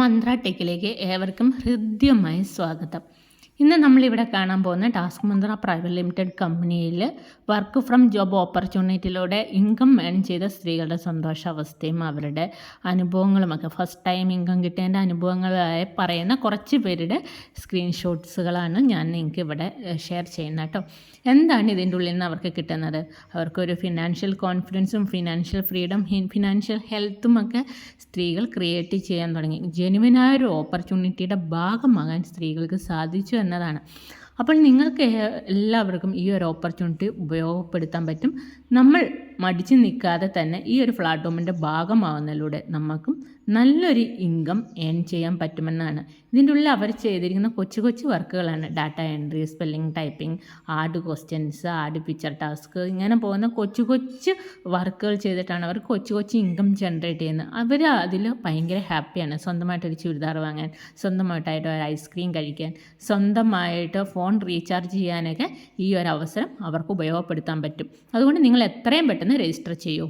മന്ത്ര ടെക്കിലേക്ക് ഏവർക്കും ഹൃദ്യമായ സ്വാഗതം. ഇന്ന് നമ്മളിവിടെ കാണാൻ പോകുന്ന ടാസ്ക് മന്ത്ര പ്രൈവറ്റ് ലിമിറ്റഡ് കമ്പനിയിൽ വർക്ക് ഫ്രം ജോബ് ഓപ്പർച്യൂണിറ്റിയിലൂടെ ഇൻകം ഏൺ ചെയ്ത സ്ത്രീകളുടെ സന്തോഷാവസ്ഥയും അവരുടെ അനുഭവങ്ങളുമൊക്കെ ഫസ്റ്റ് ടൈം ഇൻകം കിട്ടേണ്ട അനുഭവങ്ങളായി പറയുന്ന കുറച്ച് പേരുടെ സ്ക്രീൻഷോട്ട്സുകളാണ് ഞാൻ നിങ്ങൾക്ക് ഇവിടെ ഷെയർ ചെയ്യുന്നത് കേട്ടോ. എന്താണ് ഇതിൻ്റെ ഉള്ളിൽ നിന്ന് അവർക്ക് കിട്ടുന്നത്? അവർക്കൊരു ഫിനാൻഷ്യൽ കോൺഫിഡൻസും ഫിനാൻഷ്യൽ ഫ്രീഡം ഫിനാൻഷ്യൽ ഹെൽത്തും ഒക്കെ സ്ത്രീകൾ ക്രിയേറ്റ് ചെയ്യാൻ തുടങ്ങി. ജെനുവിനായൊരു ഓപ്പർച്യൂണിറ്റിയുടെ ഭാഗമാകാൻ സ്ത്രീകൾക്ക് സാധിച്ചു എന്നതാണ്. അപ്പോൾ നിങ്ങൾക്ക് എല്ലാവർക്കും ഈ ഒരു ഓപ്പർച്യൂണിറ്റി ഉപയോഗപ്പെടുത്താൻ പറ്റും. നമ്മൾ മടിച്ചു നിൽക്കാതെ തന്നെ ഈ ഒരു പ്ലാറ്റ്ഫോമിൻ്റെ ഭാഗമാവുന്നതിലൂടെ നമുക്കും നല്ലൊരു ഇൻകം ഏൺ ചെയ്യാൻ പറ്റുമെന്നാണ്. ഇതിൻ്റെ ഉള്ളിൽ അവർ ചെയ്തിരിക്കുന്ന കൊച്ചു കൊച്ചു വർക്കുകളാണ്. Data entry, spelling, typing, add questions, add picture task, ഇങ്ങനെ പോകുന്ന കൊച്ചു കൊച്ചു വർക്കുകൾ ചെയ്തിട്ടാണ് അവർ കൊച്ചു കൊച്ചു ഇൻകം ജനറേറ്റ് ചെയ്യുന്നത്. അവർ അതിൽ ഭയങ്കര ഹാപ്പിയാണ്. സ്വന്തമായിട്ടൊരു ചുരിദാർ വാങ്ങാൻ, സ്വന്തമായിട്ടായിട്ട് ഒരു ഐസ്ക്രീം കഴിക്കാൻ, സ്വന്തമായിട്ട് ഫോൺ റീചാർജ് ചെയ്യാനൊക്കെ ഈ ഒരു അവസരം അവർക്ക് ഉപയോഗപ്പെടുത്താൻ പറ്റും. അതുകൊണ്ട് നിങ്ങൾ എത്രയും പെട്ടെന്ന് രജിസ്റ്റർ ചെയ്യൂ.